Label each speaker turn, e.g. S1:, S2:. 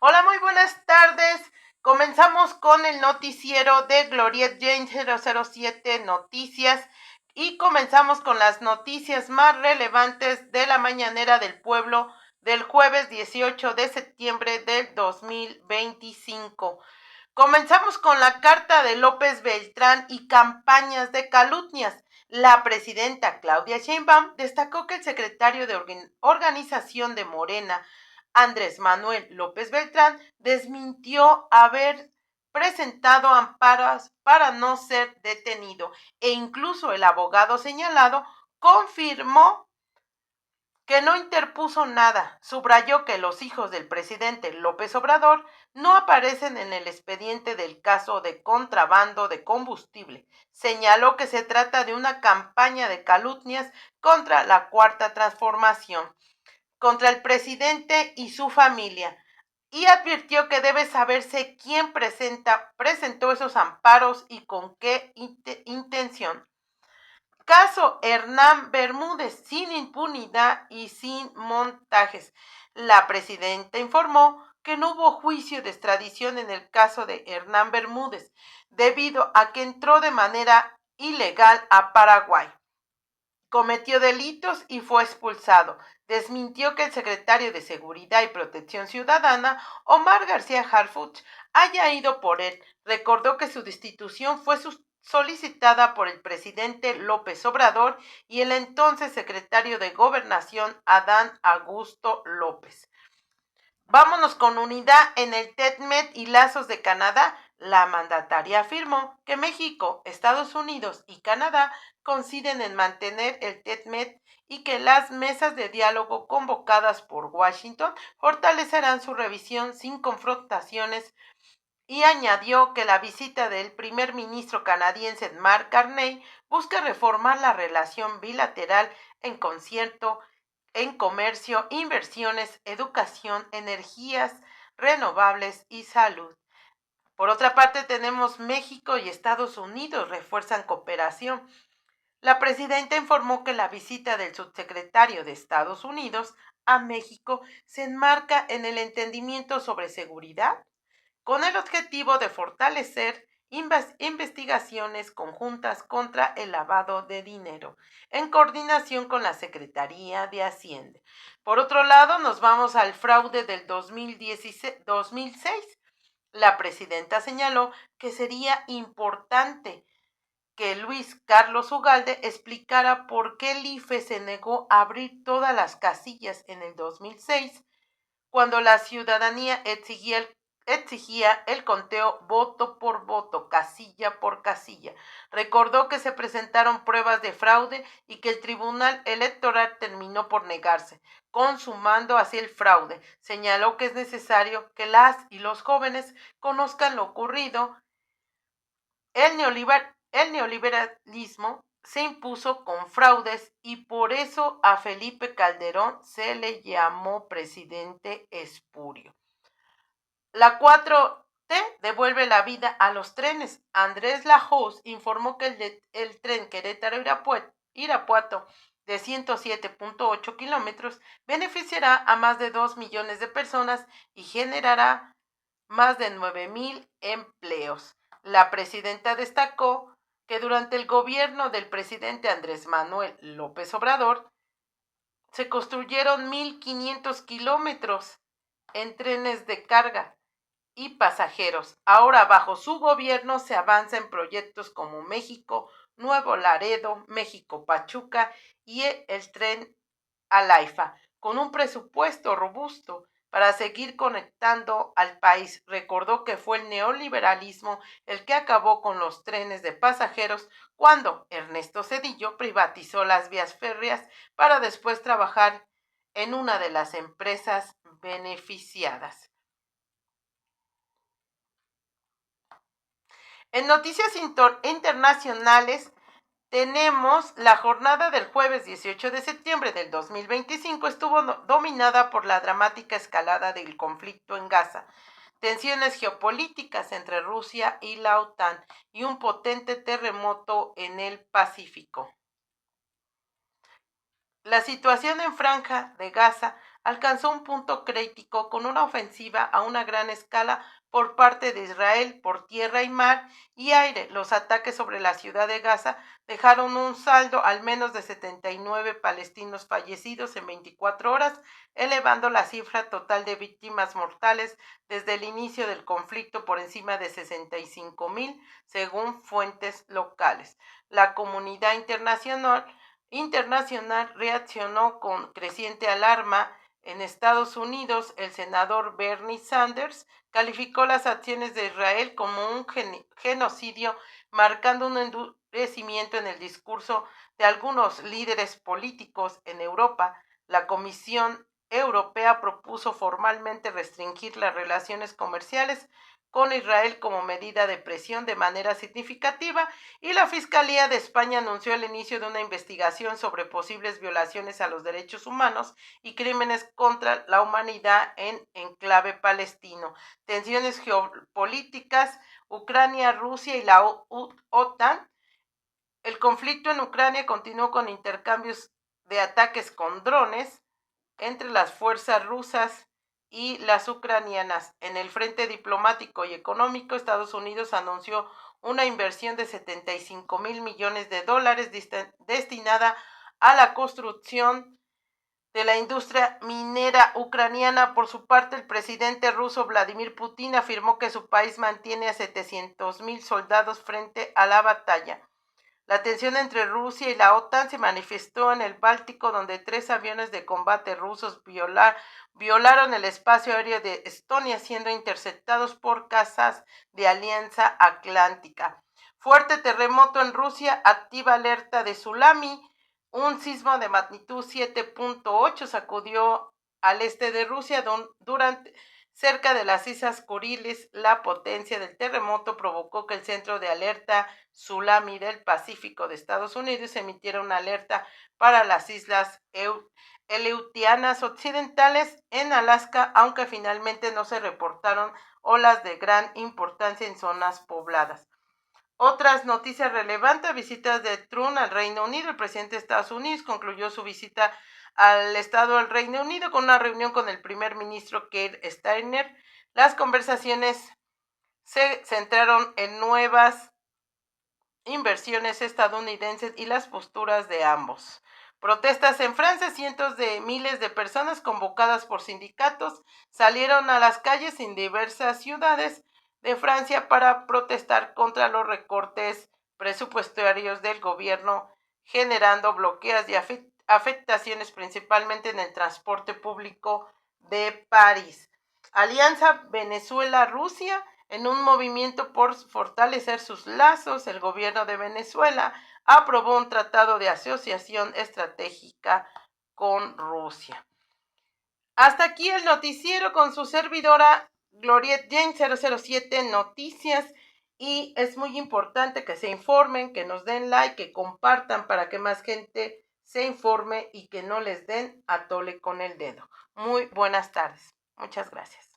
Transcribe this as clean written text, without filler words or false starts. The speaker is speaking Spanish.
S1: Hola, muy buenas tardes. Comenzamos con el noticiero de Gloriet Jane 007 Noticias y comenzamos con las noticias más relevantes de la mañanera del pueblo del jueves 18 de septiembre del 2025. Comenzamos con la carta de López Beltrán y campañas de calumnias. La presidenta Claudia Sheinbaum destacó que el secretario de organización de Morena, Andrés Manuel López Beltrán, desmintió haber presentado amparos para no ser detenido e incluso el abogado señalado confirmó que no interpuso nada. Subrayó que los hijos del presidente López Obrador no aparecen en el expediente del caso de contrabando de combustible. Señaló que se trata de una campaña de calumnias contra la Cuarta Transformación, contra el presidente y su familia, y advirtió que debe saberse quién presentó esos amparos y con qué intención. Caso Hernán Bermúdez, sin impunidad y sin montajes. La presidenta informó que no hubo juicio de extradición en el caso de Hernán Bermúdez, debido a que entró de manera ilegal a Paraguay. Cometió delitos y fue expulsado. Desmintió que el secretario de Seguridad y Protección Ciudadana, Omar García Harfuch, haya ido por él. Recordó que su destitución fue solicitada por el presidente López Obrador y el entonces secretario de Gobernación, Adán Augusto López. Vámonos con unidad en el TEDMED y lazos de Canadá. La mandataria afirmó que México, Estados Unidos y Canadá coinciden en mantener el TEDMED y que las mesas de diálogo convocadas por Washington fortalecerán su revisión sin confrontaciones, y añadió que la visita del primer ministro canadiense Mark Carney busca reformar la relación bilateral en concierto en comercio, inversiones, educación, energías renovables y salud. Por otra parte, tenemos México y Estados Unidos refuerzan cooperación. La presidenta informó que la visita del subsecretario de Estados Unidos a México se enmarca en el entendimiento sobre seguridad, con el objetivo de fortalecer investigaciones conjuntas contra el lavado de dinero, en coordinación con la Secretaría de Hacienda. Por otro lado, nos vamos al fraude del 2006. La presidenta señaló que sería importante que Luis Carlos Ugalde explicara por qué el IFE se negó a abrir todas las casillas en el 2006, cuando la ciudadanía exigía el conteo voto por voto, casilla por casilla. Recordó que se presentaron pruebas de fraude y que el Tribunal Electoral terminó por negarse, consumando así el fraude. Señaló que es necesario que las y los jóvenes conozcan lo ocurrido. El neoliberalismo se impuso con fraudes y por eso a Felipe Calderón se le llamó presidente espurio. La 4T devuelve la vida a los trenes. Andrés Lajós informó que el tren Querétaro-Irapuato de 107.8 kilómetros beneficiará a más de 2 millones de personas y generará más de 9,000 empleos. La presidenta destacó que durante el gobierno del presidente Andrés Manuel López Obrador se construyeron 1,500 kilómetros en trenes de carga y pasajeros. Ahora, bajo su gobierno, se avanza en proyectos como México Nuevo Laredo, México Pachuca y el tren al AIFA, con un presupuesto robusto para seguir conectando al país. Recordó que fue el neoliberalismo el que acabó con los trenes de pasajeros cuando Ernesto Zedillo privatizó las vías férreas para después trabajar en una de las empresas beneficiadas. En noticias internacionales, tenemos la jornada del jueves 18 de septiembre del 2025 estuvo dominada por la dramática escalada del conflicto en Gaza, tensiones geopolíticas entre Rusia y la OTAN y un potente terremoto en el Pacífico. La situación en Franja de Gaza alcanzó un punto crítico con una ofensiva a una gran escala por parte de Israel por tierra y mar y aire. Los ataques sobre la ciudad de Gaza dejaron un saldo al menos de 79 palestinos fallecidos en 24 horas, elevando la cifra total de víctimas mortales desde el inicio del conflicto por encima de 65,000, según fuentes locales. La comunidad internacional reaccionó con creciente alarma. En Estados Unidos, el senador Bernie Sanders calificó las acciones de Israel como un genocidio, marcando un endurecimiento en el discurso de algunos líderes políticos en Europa. La Comisión Europea propuso formalmente restringir las relaciones comerciales con Israel como medida de presión de manera significativa, y la Fiscalía de España anunció el inicio de una investigación sobre posibles violaciones a los derechos humanos y crímenes contra la humanidad en enclave palestino. Tensiones geopolíticas, Ucrania, Rusia y la OTAN. El conflicto en Ucrania continuó con intercambios de ataques con drones entre las fuerzas rusas y las ucranianas. En el frente diplomático y económico, Estados Unidos anunció una inversión de 75,000 millones de dólares destinada a la construcción de la industria minera ucraniana. Por su parte, el presidente ruso Vladimir Putin afirmó que su país mantiene a 700,000 soldados frente a la batalla. La tensión entre Rusia y la OTAN se manifestó en el Báltico, donde 3 aviones de combate rusos violaron el espacio aéreo de Estonia, siendo interceptados por cazas de Alianza Atlántica. Fuerte terremoto en Rusia, activa alerta de tsunami. Un sismo de magnitud 7.8 sacudió al este de Rusia durante cerca de las Islas Kuriles. La potencia del terremoto provocó que el Centro de Alerta Tsunami del Pacífico de Estados Unidos emitiera una alerta para las Islas Aleutianas Occidentales en Alaska, aunque finalmente no se reportaron olas de gran importancia en zonas pobladas. Otras noticias relevantes: visitas de Trump al Reino Unido. El presidente de Estados Unidos concluyó su visita al Estado del Reino Unido con una reunión con el primer ministro Keir Starmer. Las conversaciones se centraron en nuevas inversiones estadounidenses y las posturas de ambos. Protestas en Francia. Cientos de miles de personas convocadas por sindicatos salieron a las calles en diversas ciudades de Francia para protestar contra los recortes presupuestarios del gobierno, generando bloqueos y afectaciones principalmente en el transporte público de París. Alianza Venezuela-Rusia. En un movimiento por fortalecer sus lazos, el gobierno de Venezuela aprobó un tratado de asociación estratégica con Rusia. Hasta aquí el noticiero con su servidora Gloriette James 007 Noticias, y es muy importante que se informen, que nos den like, que compartan para que más gente se informe y que no les den a tole con el dedo. Muy buenas tardes. Muchas gracias.